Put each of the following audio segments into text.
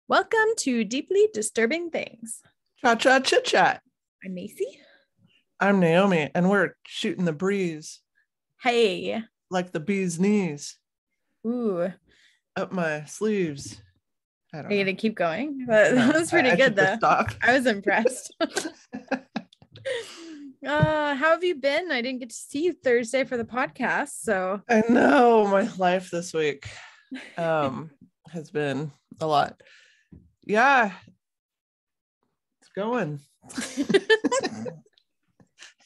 Welcome to Deeply Disturbing Things. Cha-cha chit-chat. I'm Macie. I'm Naomi, and we're shooting the breeze. Hey. Like the bee's knees. Ooh. Up my sleeves. I don't know. Are you going to keep going? That was pretty good, though. Stop. I was impressed. How have you been? I didn't get to see you Thursday for the podcast, so. I know my life this week has been a lot. Yeah. It's going.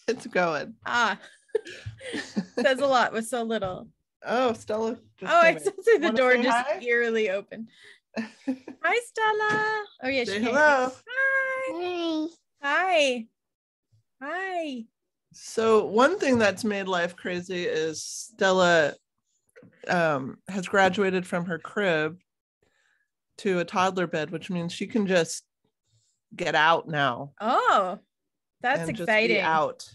It's going. Says a lot with so little. Oh, Stella. I saw through the door just eerily open. Hi, Stella. Oh, yeah. Say hello. Hi. Hi. Hi. So one thing that's made life crazy is Stella has graduated from her crib to a toddler bed, which means she can just get out now. Oh, that's exciting. Just be out.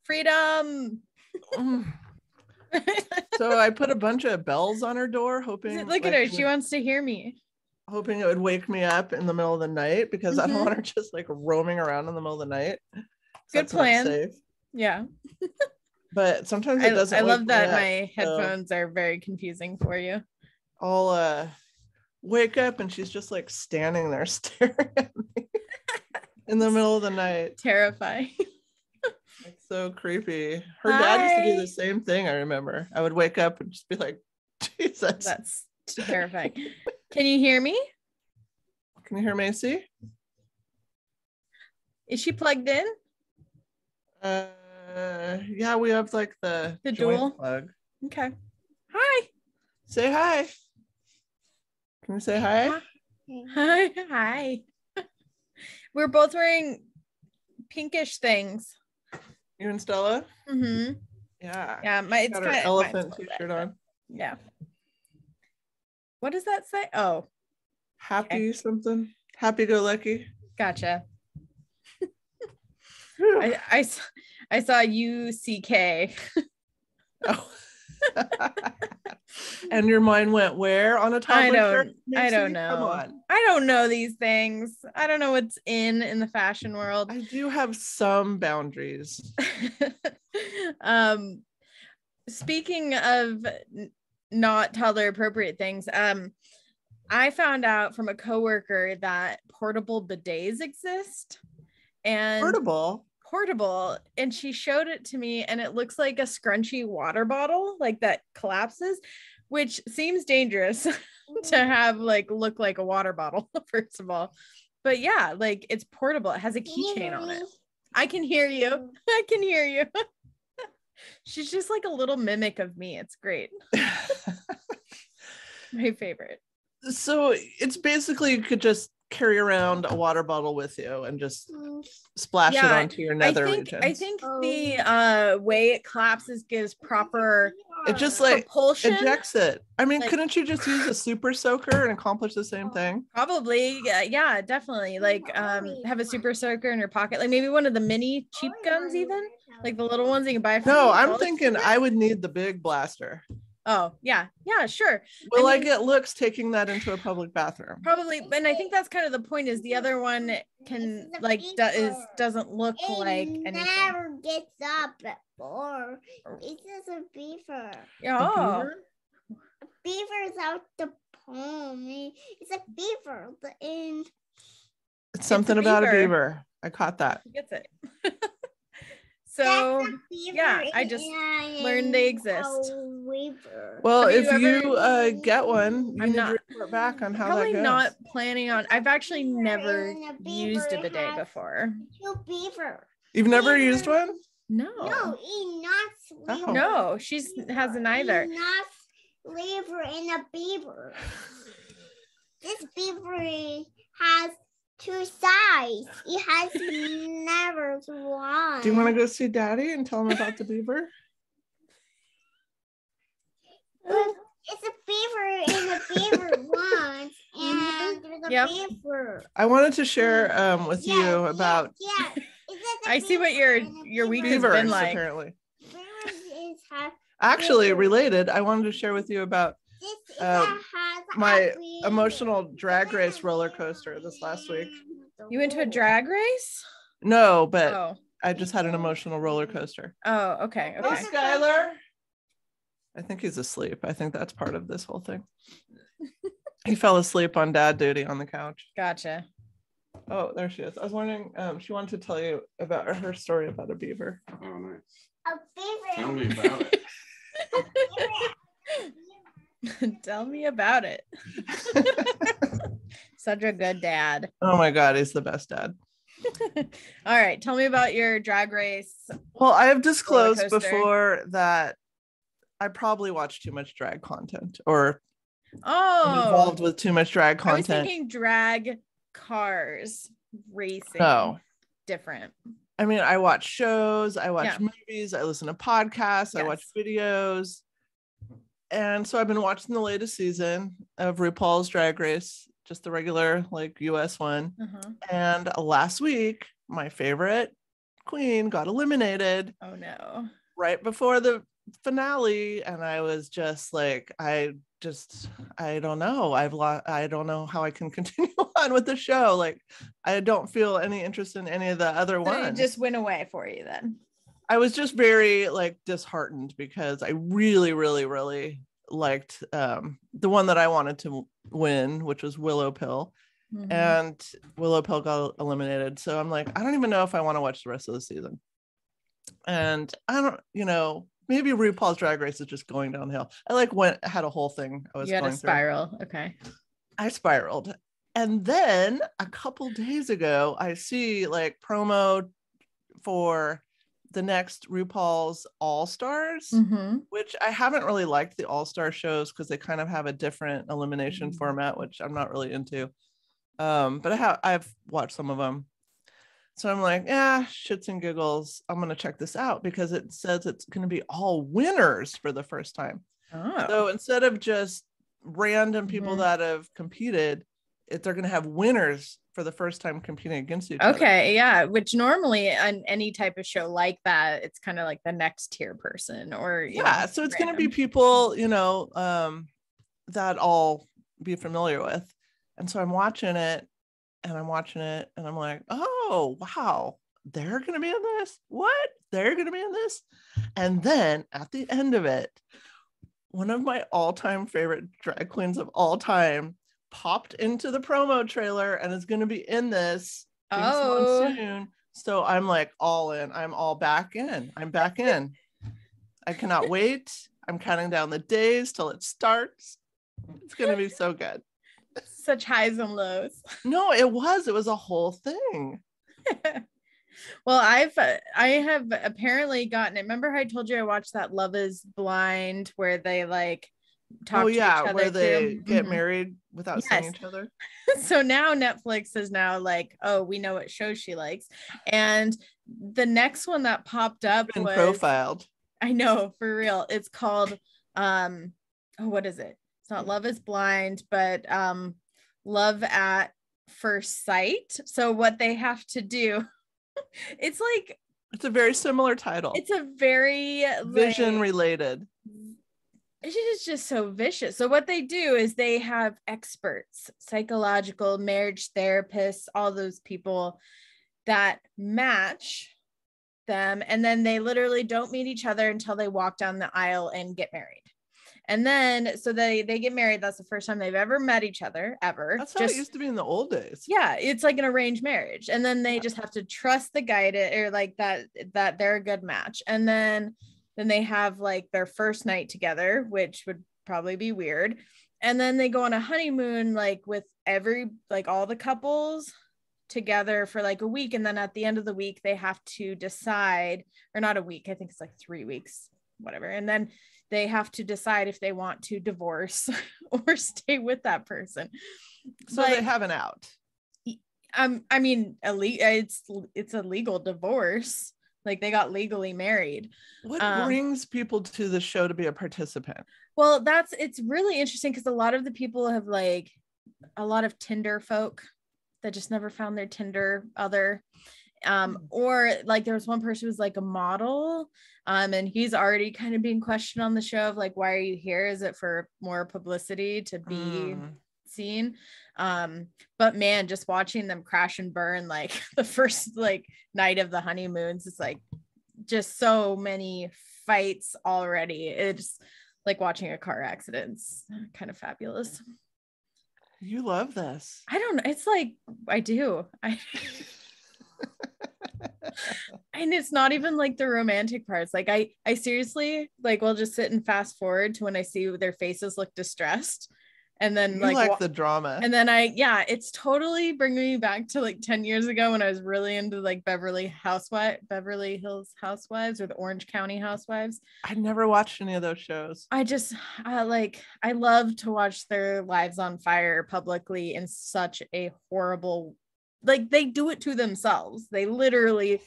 Freedom. So I put a bunch of bells on her door, hoping. Look at her. She wants to hear me. Hoping it would wake me up in the middle of the night because I don't want her just like roaming around in the middle of the night. Good plan. Safe. Yeah. But sometimes it doesn't. I love that my headphones are very confusing for you. I'll wake up and she's just like standing there staring at me in the middle of the night. Terrifying. It's so creepy. Her dad used to do the same thing. I remember. I would wake up and just be like, Jesus. That's terrifying. Can you hear me? Can you hear Macie? Is she plugged in? Yeah, we have like the dual plug. Okay. Hi. Say hi. Can you say hi? Hi. We're both wearing pinkish things. You and Stella? Mm-hmm. Yeah. Yeah, it's got her elephant t-shirt on. Yeah. What does that say? Oh. Happy something. Happy go lucky. Gotcha. I saw UCK. Oh. And your mind went where on a toddler shirt? I don't know. Come on. I don't know these things. I don't know what's in the fashion world. I do have some boundaries. Speaking of not toddler appropriate things, I found out from a coworker that portable bidets exist. And portable, and she showed it to me, and it looks like a scrunchy water bottle, like that collapses, which seems dangerous to have like look like a water bottle, first of all. But yeah, like it's portable. It has a keychain on it. I can hear you. I can hear you. She's just like a little mimic of me. It's great. My favorite. So it's basically you could just carry around a water bottle with you and just splash it onto your nether regions. I think the way it collapses gives proper it just like propulsion. Ejects it. I mean, couldn't you just use a super soaker and accomplish the same thing? Probably. Yeah, definitely. Like have a super soaker in your pocket, like maybe one of the mini cheap guns, even like the little ones you can buy. No, I'm thinking I would need the big blaster. Oh, yeah, sure. Will I get looks taking that into a public bathroom? Probably, and I think that's kind of the point. Is the other one can like doesn't look like anything. Never gets up before. It's just a beaver. Oh, a beaver's out the pond. It's a beaver. It's something about a beaver. I caught that. He gets it. So yeah, I just learned they exist. Well, if you get one, you need to report back on how that goes. Probably not planning on. I've actually never used a bidet before. You've never used one? No. No, not sleep. No, she hasn't either. Not liver in a beaver. This beaver has two sides. It has never one. Do you want to go see Daddy and tell him about the beaver? It's a beaver in a beaver once, and there's a beaver. I wanted to share with you about. I see what your week has been like. Apparently. Actually, related, I wanted to share with you about my emotional drag race roller coaster this last week. You went to a drag race? No, but I just had an emotional roller coaster. Oh, okay. Hey, Skylar. I think he's asleep. I think that's part of this whole thing. He fell asleep on dad duty on the couch. Gotcha. Oh, there she is. I was wondering, she wanted to tell you about her story about a beaver. Oh, nice. A beaver. Tell me about it. Tell me about it. Such a good dad. Oh my God, he's the best dad. All right, tell me about your drag race. Well, I have disclosed before that I probably watch too much drag content, or I'm involved with too much drag content. I was thinking drag cars racing. No, different. I mean, I watch shows, I watch movies, I listen to podcasts, I watch videos. And so I've been watching the latest season of RuPaul's Drag Race, just the regular like US one. And last week, my favorite queen got eliminated. Oh no. Right before the finale. And I was just like, I don't know. I don't know how I can continue on with the show. Like, I don't feel any interest in any of the other ones. It just went away for you then. I was just very like disheartened because I really, really, really liked the one that I wanted to win, which was Willow Pill. And Willow Pill got eliminated. So I'm like, I don't even know if I want to watch the rest of the season. And I don't, maybe RuPaul's Drag Race is just going downhill. I had a whole thing I was going through. Spiral. Okay. I spiraled. And then a couple days ago, I see like promo for the next RuPaul's All-Stars, which I haven't really liked the All-Star shows because they kind of have a different elimination format, which I'm not really into. But I've watched some of them. So I'm like, shits and giggles. I'm going to check this out because it says it's going to be all winners for the first time. Oh. So instead of just random people that have competed, they're going to have winners for the first time competing against each other. Okay, yeah, which normally on any type of show like that, it's kind of like the next tier person or so it's going to be people, that I'll be familiar with. And so I'm watching it and I'm like, oh, wow, they're going to be in this? What? They're going to be in this? And then at the end of it, one of my all-time favorite drag queens of all time popped into the promo trailer and is going to be in this soon. So I'm like all in. I'm all back in. I'm back in. I cannot wait. I'm counting down the days till it starts. It's going to be so good. Such highs and lows. No, it was a whole thing. Well, I have apparently gotten it. Remember how I told you I watched that Love is Blind where they like talk to each other where they too? get married without seeing each other. So now Netflix is now like, oh, we know what show she likes. And the next one that popped up was profiled. I know, for real. It's called what is it? It's not Love is Blind, but Love at First Sight. So what they have to do, it's a very similar title. It's a very vision related. It is just so vicious. So what they do is they have experts, psychological, marriage therapists, all those people that match them. And then they literally don't meet each other until they walk down the aisle and get married. And then, so they get married. That's the first time they've ever met each other, ever. That's how it used to be in the old days. Yeah, it's like an arranged marriage. And then they just have to trust the guy or like that they're a good match. And then they have like their first night together, which would probably be weird. And then they go on a honeymoon, like with all the couples together for like a week. And then at the end of the week, they have to decide, or not a week, I think it's like 3 weeks, whatever. And then they have to decide if they want to divorce or stay with that person. So they have an out. I mean, it's a legal divorce. Like they got legally married. What brings people to the show to be a participant? Well, it's really interesting because a lot of the people have like a lot of Tinder folk that just never found their Tinder other. Or like there was one person who was like a model, and he's already kind of being questioned on the show of like, why are you here? Is it for more publicity to be seen? But man, just watching them crash and burn like the first like night of the honeymoons, it's like just so many fights already. It's like watching a car accident. It's kind of fabulous. You love this. I don't know. It's like I do. And it's not even like the romantic parts. Like I seriously like will just sit and fast forward to when I see their faces look distressed, and then you like the drama. And then it's totally bringing me back to like 10 years ago when I was really into like Beverly Hills Housewives or the Orange County Housewives. I never watched any of those shows. I love to watch their lives on fire publicly in such a horrible, like they do it to themselves. They literally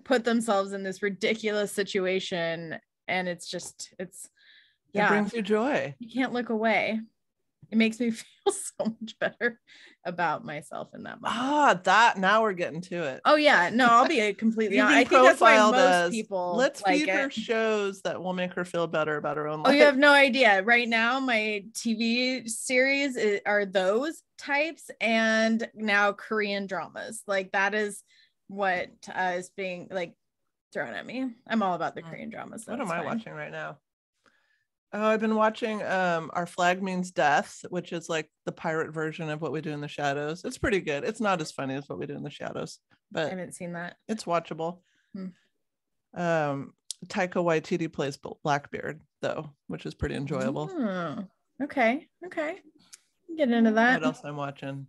put themselves in this ridiculous situation, and it brings you joy. You can't look away. It makes me feel so much better about myself in that moment. Now we're getting to it. Oh yeah, no, I'll be completely honest. I think that's why most people let's feed her shows that will make her feel better about her own life. Oh, you have no idea. Right now, my TV series are those types, and now Korean dramas. Like that is what is being like thrown at me. I'm all about the Korean dramas. What am I watching right now? Oh, I've been watching Our Flag Means Death, which is like the pirate version of What We Do in the Shadows. It's pretty good. It's not as funny as What We Do in the Shadows, but I haven't seen that. It's watchable. Taika Waititi plays Blackbeard though, which is pretty enjoyable. Okay. Get into that. What else I'm watching?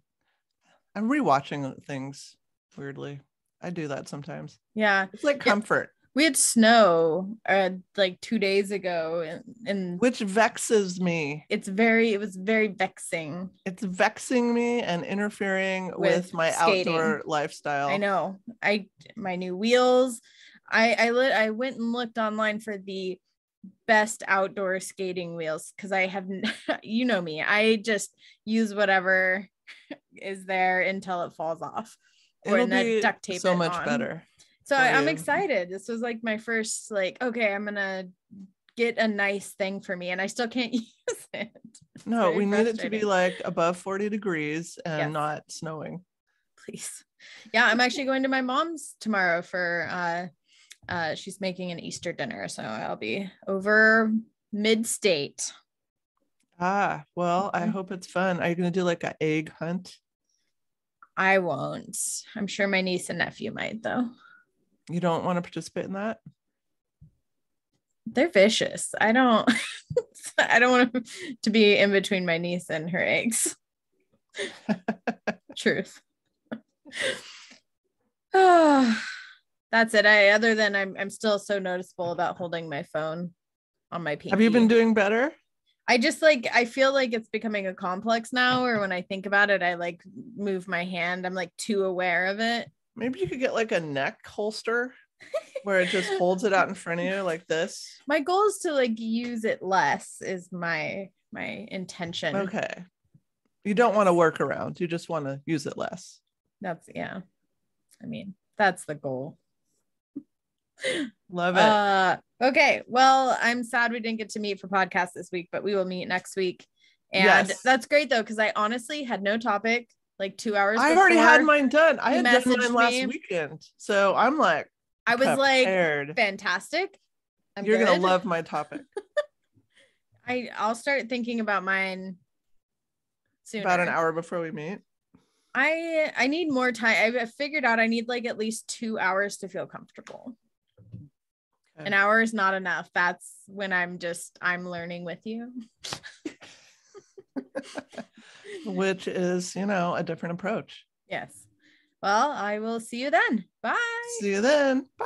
I'm rewatching things weirdly. I do that sometimes. Yeah. It's like comfort. We had snow like 2 days ago, and which vexes me. It was very vexing. It's vexing me and interfering with my skating. Outdoor lifestyle. I know. My new wheels. I went and looked online for the best outdoor skating wheels because I have, you know me, I just use whatever is there until it falls off. It'll be duct tape so much better. So I'm excited. This was like my first, like, okay, I'm gonna get a nice thing for me, and I still can't use it. No, we need it to be like above 40 degrees and not snowing. Please. Yeah, I'm actually going to my mom's tomorrow for she's making an Easter dinner, so I'll be over mid-state. Well, I hope it's fun. Are you gonna do like an egg hunt? I won't. I'm sure my niece and nephew might, though. You don't want to participate in that? They're vicious. I don't want to be in between my niece and her eggs. Truth. That's it. Other than I'm still so noticeable about holding my phone on my pinky. Have you been doing better? I just I feel like it's becoming a complex now, or when I think about it, I like move my hand. I'm like too aware of it. Maybe you could get like a neck holster where it just holds it out in front of you like this. My goal is to like use it less is my intention. Okay. You don't want to work around. You just want to use it less. That's I mean, that's the goal. Love it. Okay. Well, I'm sad we didn't get to meet for podcast this week, but we will meet next week. And that's great though, because I honestly had no topic. Like 2 hours. I already had mine done. I had done mine last weekend. So I'm like, I was prepared. Like, fantastic. You're going to love my topic. I'll start thinking about mine sooner. About an hour before we meet. I need more time. I figured out I need like at least 2 hours to feel comfortable. Okay. An hour is not enough. That's when I'm learning with you. Which is, a different approach. Yes. Well, I will see you then. Bye. See you then. Bye.